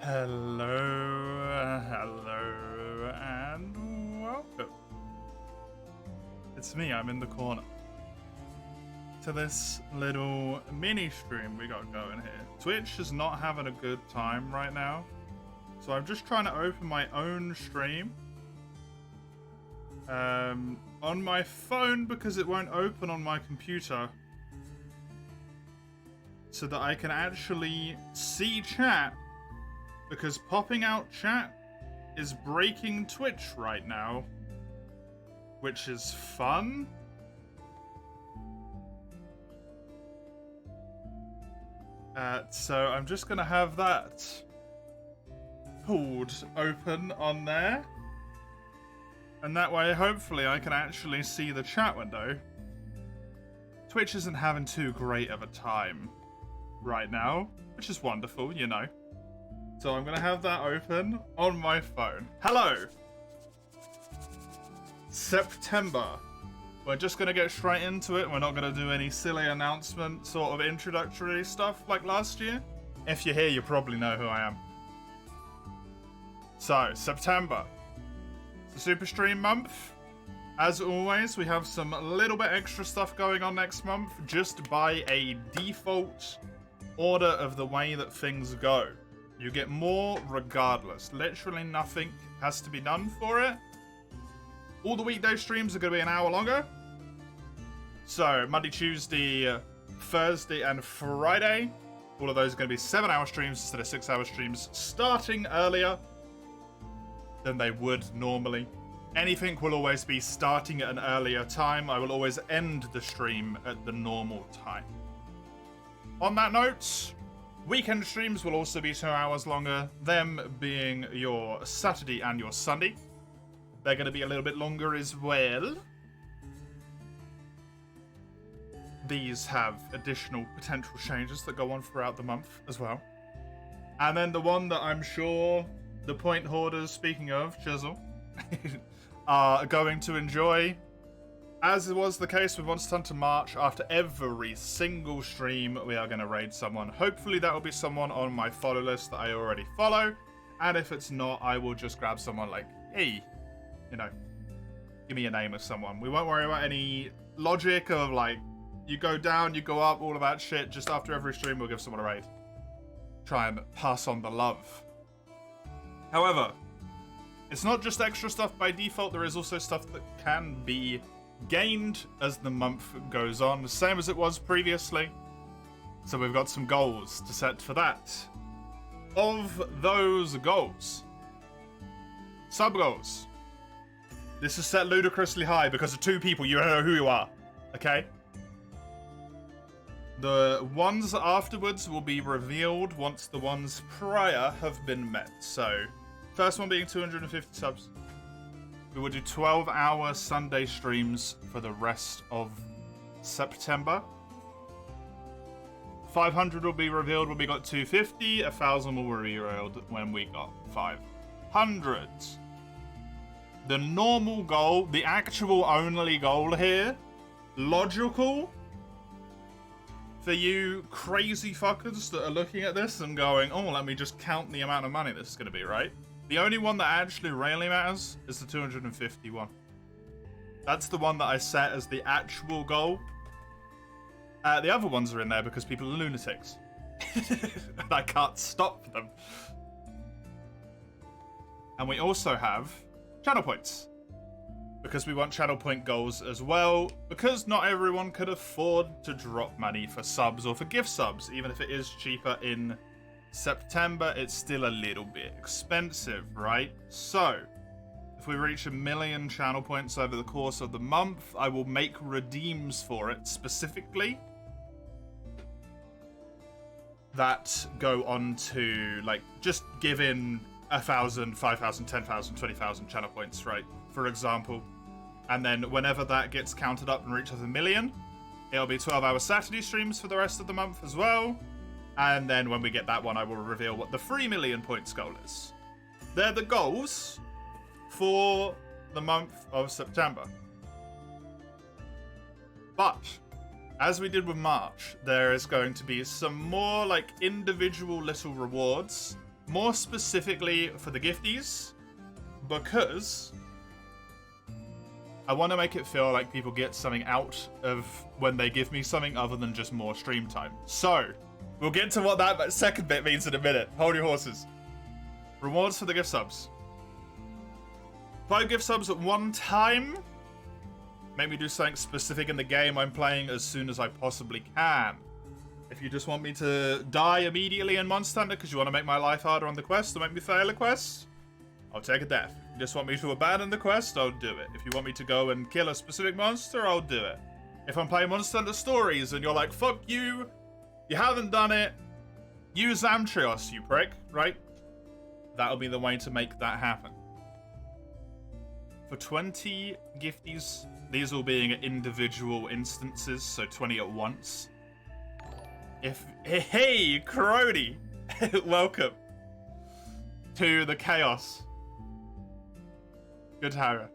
Hello, and welcome. It's me, I'm in the corner. To this little mini stream we got going here. Twitch is not having a good time right now, so I'm just trying to open my own stream on my phone because it won't open on my computer, so that I can actually see chat, because popping out chat is breaking Twitch right now, which is fun. So I'm just gonna have that pulled open on there, and that way hopefully I can actually see the chat window. Twitch isn't having too great of a time right now, which is wonderful, you know. So I'm gonna have that open on my phone. Hello! September. We're just gonna get straight into it. We're not gonna do any silly announcement sort of introductory stuff like last year. If you're here, you probably know who I am. So, September. It's a Super Stream month. As always, we have some little bit extra stuff going on next month, just by a default order of the way that things go. You get more regardless. Literally nothing has to be done for it. All the weekday streams are going to be an hour longer. So, Monday, Tuesday, Thursday, and Friday. All of those are going to be 7-hour streams instead of 6-hour streams, starting earlier than they would normally. Anything will always be starting at an earlier time. I will always end the stream at the normal time. On that note, weekend streams will also be 2 hours longer, them being your Saturday and your Sunday. They're going to be a little bit longer as well. These have additional potential changes that go on throughout the month as well. And then the one that I'm sure the point hoarders, speaking of, Chisel, are going to enjoy, as was the case with Monster Hunter March, after every single stream, we are going to raid someone. Hopefully that will be someone on my follow list that I already follow. And if it's not, I will just grab someone like, hey, you know, give me a name of someone. We won't worry about any logic of, like, you go down, you go up, all of that shit. Just after every stream, we'll give someone a raid. Try and pass on the love. However, it's not just extra stuff by default. There is also stuff that can be gained as the month goes on, the same as it was previously. So we've got some goals to set for that. Of those goals, sub goals. This is set ludicrously high because of two people. You know who you are, okay? The ones afterwards will be revealed once the ones prior have been met. So, first one being 250 subs. We will do 12-hour Sunday streams for the rest of September. 500 will be revealed when we got 250. 1,000 will be revealed when we got 500. The normal goal, the actual only goal here, logical, for you crazy fuckers that are looking at this and going, oh, let me just count the amount of money this is going to be, right? The only one that actually really matters is the 251. That's the one that I set as the actual goal. The other ones are in there because people are lunatics. And I can't stop them. And we also have channel points, because we want channel point goals as well, because not everyone could afford to drop money for subs or for gift subs. Even if it is cheaper in September, it's still a little bit expensive, right? So, if we reach 1 million channel points over the course of the month, I will make redeems for it specifically that go on to, like, just give in 1,000, 5,000, 10,000, 20,000 channel points, right? For example. And then whenever that gets counted up and reaches 1 million, it'll be 12-hour Saturday streams for the rest of the month as well. And then when we get that one, I will reveal what the 3 million points goal is. They're the goals for the month of September. But as we did with March, there is going to be some more like individual little rewards more specifically for the gifties, because I want to make it feel like people get something out of when they give me something other than just more stream time. So, we'll get to what that second bit means in a minute. Hold your horses. Rewards for the gift subs. 5 gift subs at one time. Make me do something specific in the game I'm playing as soon as I possibly can. If you just want me to die immediately in Monster Hunter because you want to make my life harder on the quest or make me fail a quest, I'll take a death. If you just want me to abandon the quest, I'll do it. If you want me to go and kill a specific monster, I'll do it. If I'm playing Monster Hunter Stories and you're like, fuck you, you haven't done it, use Amtrios, you prick, right? That'll be the way to make that happen. For 20 gifties, these all being individual instances, so 20 at once. Hey, Crony! Welcome to the chaos. Good Hara.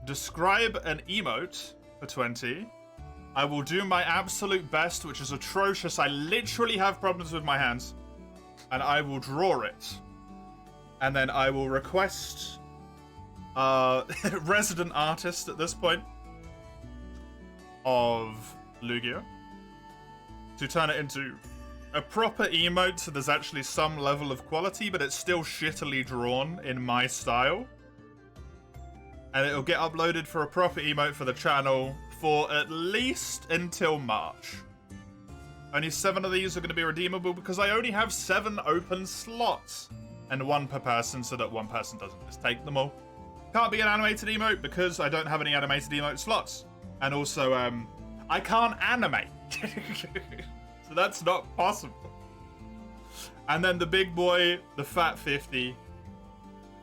Describe an emote for 20. I will do my absolute best, which is atrocious. I literally have problems with my hands. And I will draw it. And then I will request resident artist at this point of Lugia to turn it into a proper emote so there's actually some level of quality, but it's still shittily drawn in my style. And it'll get uploaded for a proper emote for the channel for at least until March. Only 7 of these are going to be redeemable because I only have 7 open slots. And 1 per person so that one person doesn't just take them all. Can't be an animated emote because I don't have any animated emote slots. And also, I can't animate. So that's not possible. And then the big boy, the fat 50,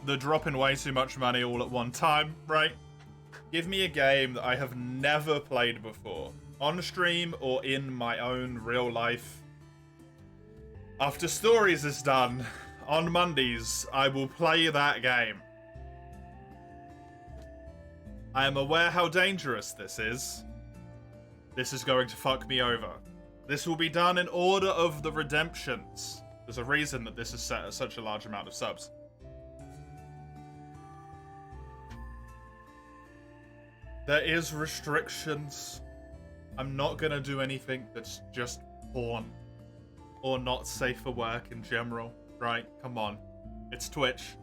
the dropping way too much money all at one time, right? Give me a game that I have never played before, on stream or in my own real life. After Stories is done, on Mondays, I will play that game. I am aware how dangerous this is. This is going to fuck me over. This will be done in order of the redemptions. There's a reason that this is set at such a large amount of subs. There is restrictions. I'm not gonna do anything that's just porn or not safe for work in general, right? Come on. It's Twitch.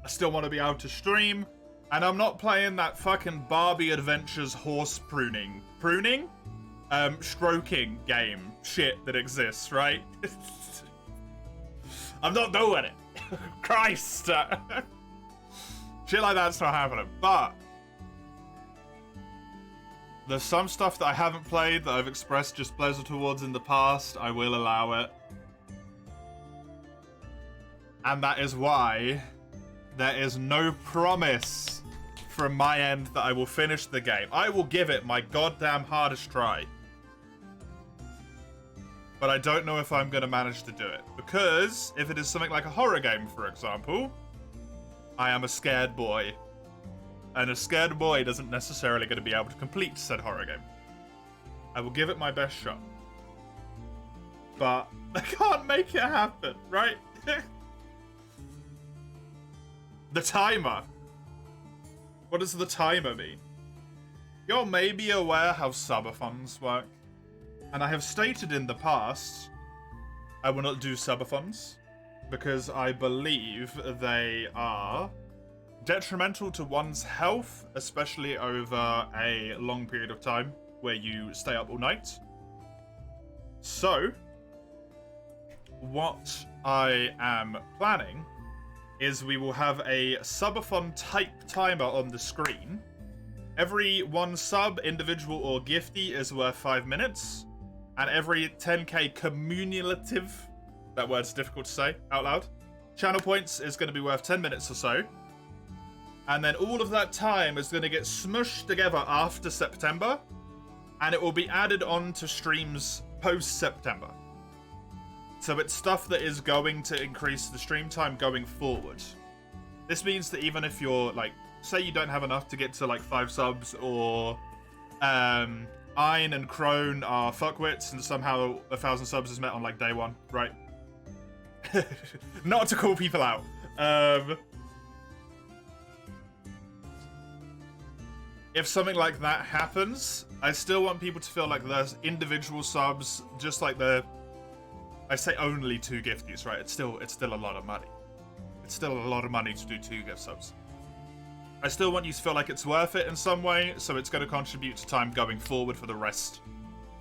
I still want to be able to stream, and I'm not playing that fucking Barbie Adventures horse stroking game shit that exists, right? I'm not doing it. Christ. Shit like that's not happening. But there's some stuff that I haven't played that I've expressed just pleasure towards in the past. I will allow it. And that is why there is no promise from my end that I will finish the game. I will give it my goddamn hardest try. But I don't know if I'm going to manage to do it. Because if it is something like a horror game, for example, I am a scared boy. And a scared boy isn't necessarily going to be able to complete said horror game. I will give it my best shot. But I can't make it happen, right? The timer. What does the timer mean? You're maybe aware how subathons work. And I have stated in the past, I will not do subathons. Because I believe they are detrimental to one's health, especially over a long period of time where you stay up all night. So, what I am planning is we will have a subathon type timer on the screen. Every 1 sub, individual or gifty, is worth 5 minutes. And every 10k cumulative, that word's difficult to say out loud, channel points is going to be worth 10 minutes or so. And then all of that time is going to get smushed together after September. And it will be added on to streams post-September. So it's stuff that is going to increase the stream time going forward. This means that even if you're, like, say you don't have enough to get to, like, 5 subs, or Ein and Crone are fuckwits, and somehow 1,000 subs is met on, like, day 1, right? Not to call people out. If something like that happens, I still want people to feel like there's individual subs, just like I say only 2 gifties, right? It's still a lot of money. It's still a lot of money to do 2 gift subs. I still want you to feel like it's worth it in some way, so it's going to contribute to time going forward for the rest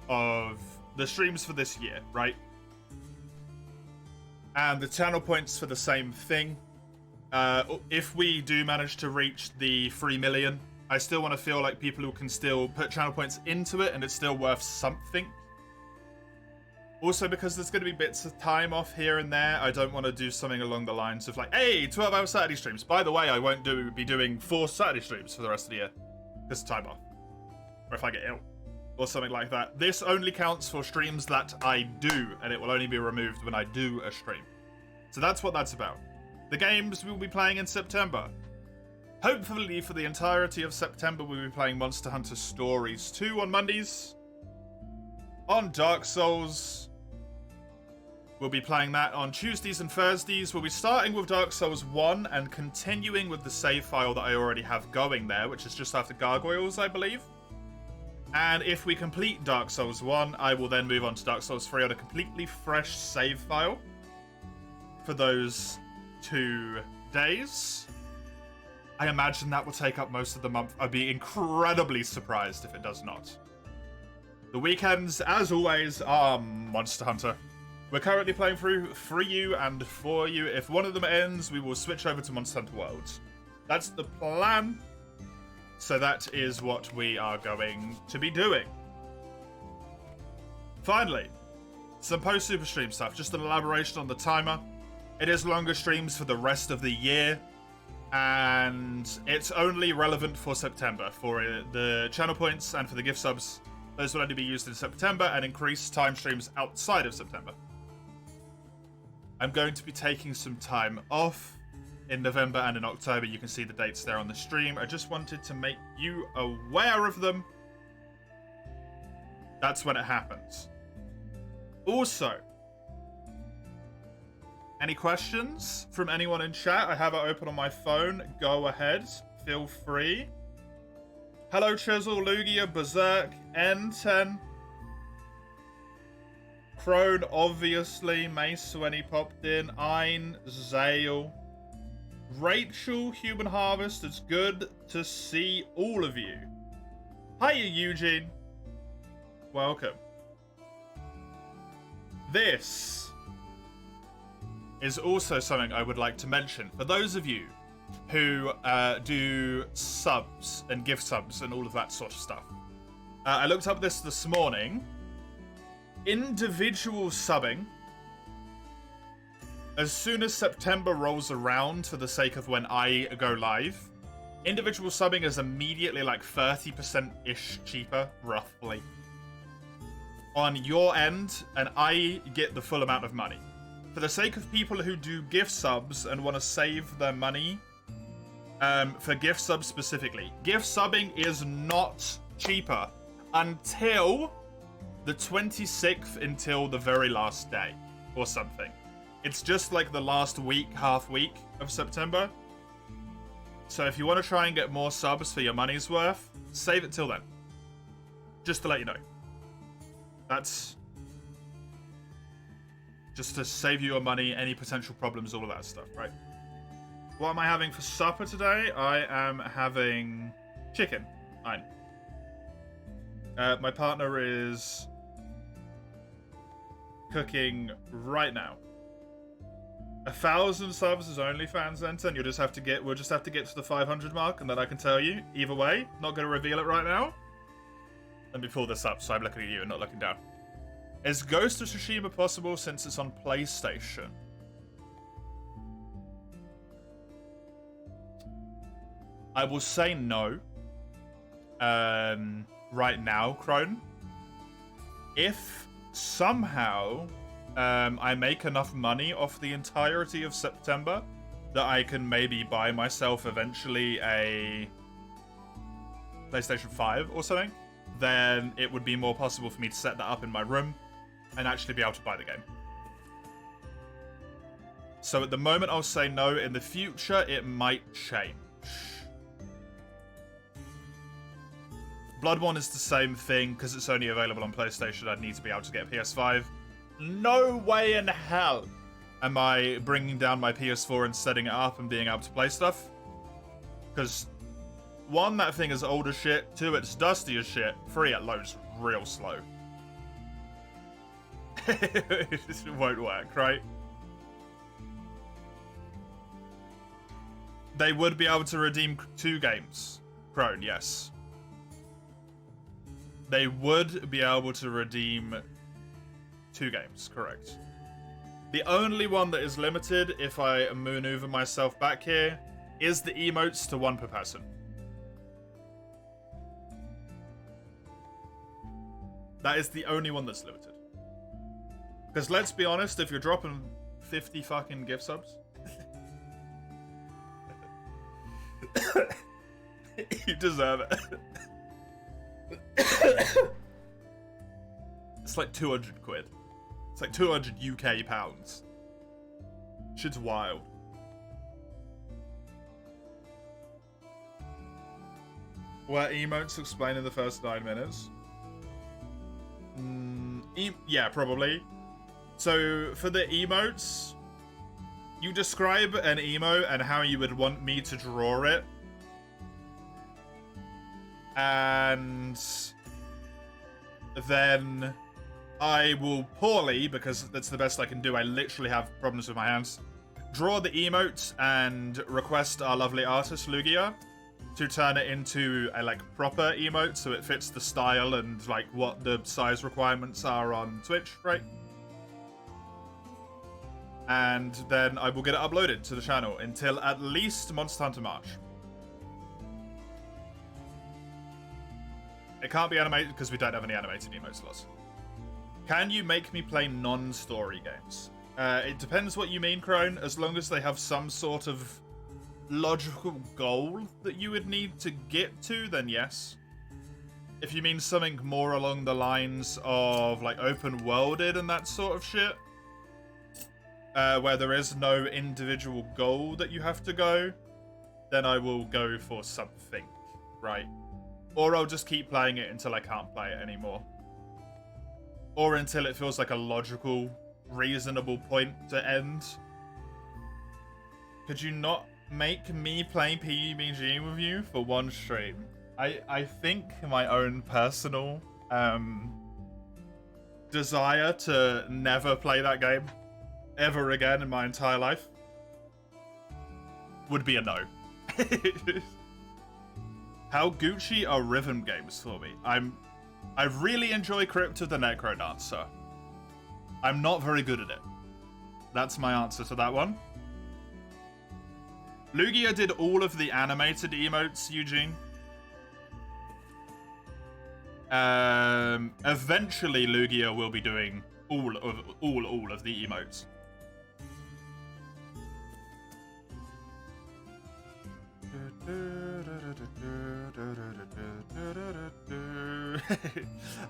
of the streams for this year, right? And the channel points for the same thing. If we do manage to reach the 3 million, I still want to feel like people who can still put channel points into it and it's still worth something. Also, because there's going to be bits of time off here and there, I don't want to do something along the lines of like, hey, 12-hour Saturday streams. By the way, I won't be doing 4 Saturday streams for the rest of the year. Because of time off. Or if I get ill. Or something like that. This only counts for streams that I do, and it will only be removed when I do a stream. So that's what that's about. The games we'll be playing in September. Hopefully, for the entirety of September, we'll be playing Monster Hunter Stories 2 on Mondays. On Dark Souls... We'll be playing that on Tuesdays and Thursdays. We'll be starting with Dark Souls 1 and continuing with the save file that I already have going there, which is just after Gargoyles, I believe. And if we complete Dark Souls 1, I will then move on to Dark Souls 3 on a completely fresh save file for those 2 days. I imagine that will take up most of the month. I'd be incredibly surprised if it does not. The weekends, as always, are Monster Hunter. We're currently playing through 3U and 4U. If one of them ends, we will switch over to Monster Hunter World. That's the plan. So that is what we are going to be doing. Finally, some post-super stream stuff. Just an elaboration on the timer. It is longer streams for the rest of the year. And it's only relevant for September. For the channel points and for the gift subs, those will only be used in September and increase time streams outside of September. I'm going to be taking some time off in November and in October. You can see the dates there on the stream. I just wanted to make you aware of them. That's when it happens. Also, any questions from anyone in chat? I have it open on my phone. Go ahead. Feel free. Hello, Chisel, Lugia, Berserk, N10. Crone, obviously. Mace when he popped in. Ein, Zale. Rachel, Human Harvest. It's good to see all of you. Hiya, Eugene. Welcome. This is also something I would like to mention. For those of you who do subs and gift subs and all of that sort of stuff. I looked up this morning. Individual subbing, as soon as September rolls around for the sake of when I go live, individual subbing is immediately like 30%-ish cheaper, roughly, on your end, and I get the full amount of money. For the sake of people who do gift subs and want to save their money, for gift subs specifically, gift subbing is not cheaper until the 26th until the very last day or something. It's just like the last week, half week of September. So if you want to try and get more subs for your money's worth, save it till then. Just to let you know. That's just to save you your money, any potential problems, all of that stuff, right? What am I having for supper today? I am having chicken. Fine. My partner is cooking right now. 1,000 subs is OnlyFans enter, and we'll just have to get to the 500 mark, and then I can tell you. Either way, not going to reveal it right now. Let me pull this up so I'm looking at you and not looking down. Is Ghost of Tsushima possible since it's on PlayStation? I will say no. Right now, Crone. If somehow I make enough money off the entirety of September that I can maybe buy myself eventually a PlayStation 5 or something, then it would be more possible for me to set that up in my room and actually be able to buy the game. So at the moment, I'll say no. In the future, it might change. Bloodborne is the same thing, because it's only available on PlayStation. I'd need to be able to get a PS5. No way in hell am I bringing down my PS4 and setting it up and being able to play stuff. Because, one, that thing is old as shit. Two, it's dusty as shit. Three, it loads real slow. It won't work, right? They would be able to redeem 2 games. Crone, yes. They would be able to redeem 2 games, correct. The only one that is limited, if I maneuver myself back here, is the emotes to 1 per person. That is the only one that's limited. Because let's be honest, if you're dropping 50 fucking gift subs, you deserve it. It's like 200 quid. It's like 200 UK pounds. Shit's wild. Were emotes explained in the first 9 minutes? Yeah, probably. So, for the emotes, you describe an emo and how you would want me to draw it. And then I will poorly, because that's the best I can do, I literally have problems with my hands, draw the emotes and request our lovely artist, Lugia, to turn it into a, like, proper emote so it fits the style and, like, what the size requirements are on Twitch, right? And then I will get it uploaded to the channel until at least Monster Hunter March. It can't be animated because we don't have any animated emote slots. Can you make me play non-story games? It depends what you mean, Crone. As long as they have some sort of logical goal that you would need to get to, then yes. If you mean something more along the lines of, like, open-worlded and that sort of shit, where there is no individual goal that you have to go, then I will go for something, right? Or I'll just keep playing it until I can't play it anymore. Or until it feels like a logical, reasonable point to end. Could you not make me play PUBG with you for one stream? I think my own personal desire to never play that game ever again in my entire life would be a no. How Gucci are rhythm games for me? I really enjoy Crypt of the Necrodancer. I'm not very good at it. That's my answer to that one. Lugia did all of the animated emotes, Eugene. Eventually Lugia will be doing all of the emotes.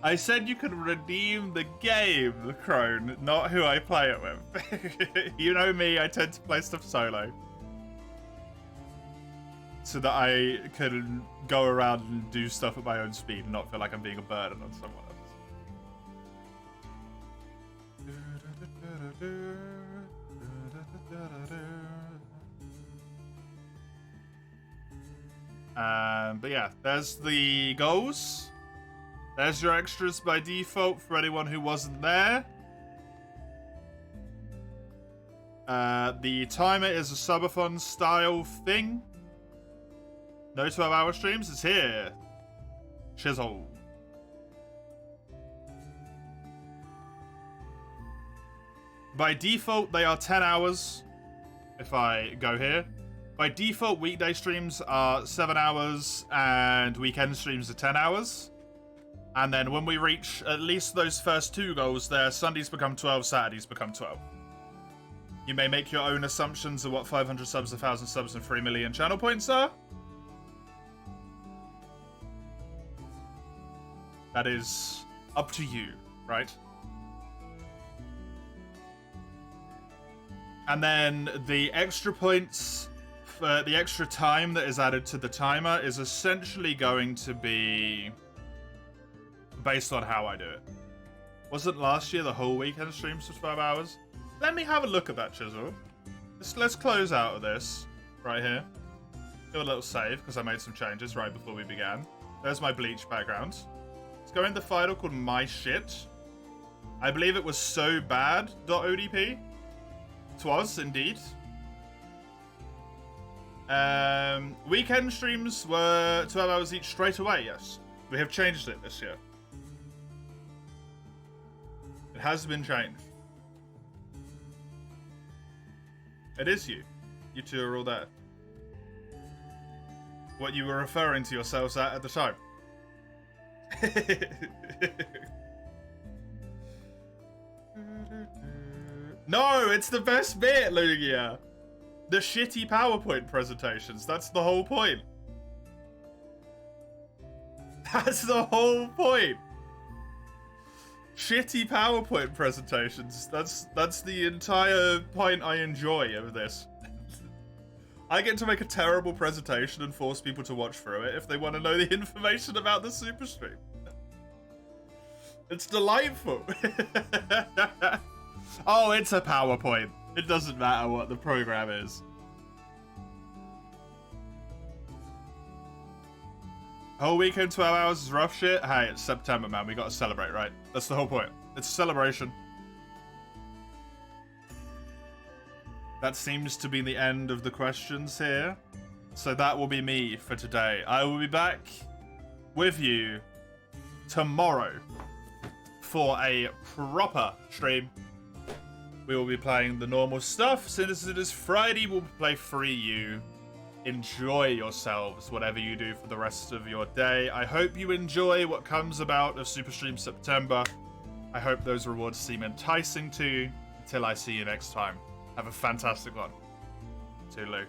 I said you could redeem the game, Crone, not who I play it with. You know me, I tend to play stuff solo. So that I can go around and do stuff at my own speed and not feel like I'm being a burden on someone else. But yeah, there's the goals. There's your extras by default for anyone who wasn't there. The timer is a subathon style thing. No 12-hour streams, it's here. Chisel. By default, they are 10 hours. If I go here. By default, weekday streams are 7 hours and weekend streams are 10 hours. And then when we reach at least those first 2 goals there, Sundays become 12, Saturdays become 12. You may make your own assumptions of what 500 subs, 1,000 subs, and 3 million channel points are. That is up to you, right? And then the extra points, for the extra time that is added to the timer is essentially going to be based on how I do it. Wasn't last year the whole weekend streams for 12 hours? Let me have a look at that, Chisel. Let's close out of this right here. Do a little save because I made some changes right before we began. There's my Bleach background. Let's go in the file called My Shit. I believe it was so bad.odp. It was indeed. Weekend streams were 12 hours each straight away, yes. We have changed it this year. It has been changed. It is you. You two are all there. What you were referring to yourselves at the time. No, it's the best bit, Lugia. The shitty PowerPoint presentations. That's the whole point. That's the whole point. Shitty PowerPoint presentations. That's the entire point I enjoy of this. I get to make a terrible presentation and force people to watch through it if they want to know the information about the super stream. It's delightful. Oh, it's a PowerPoint. It doesn't matter what the program is. Whole weekend, 12 hours is rough shit. Hey, it's September, man. We gotta celebrate, right? That's the whole point. It's a celebration. That seems to be the end of the questions here. So that will be me for today. I will be back with you tomorrow for a proper stream. We will be playing the normal stuff. Since it is Friday, we'll play Free You. Enjoy yourselves, whatever you do for the rest of your day. I hope you enjoy what comes about of Super Stream September. I hope those rewards seem enticing to you. Until I see you next time. Have a fantastic one. Toodaloo.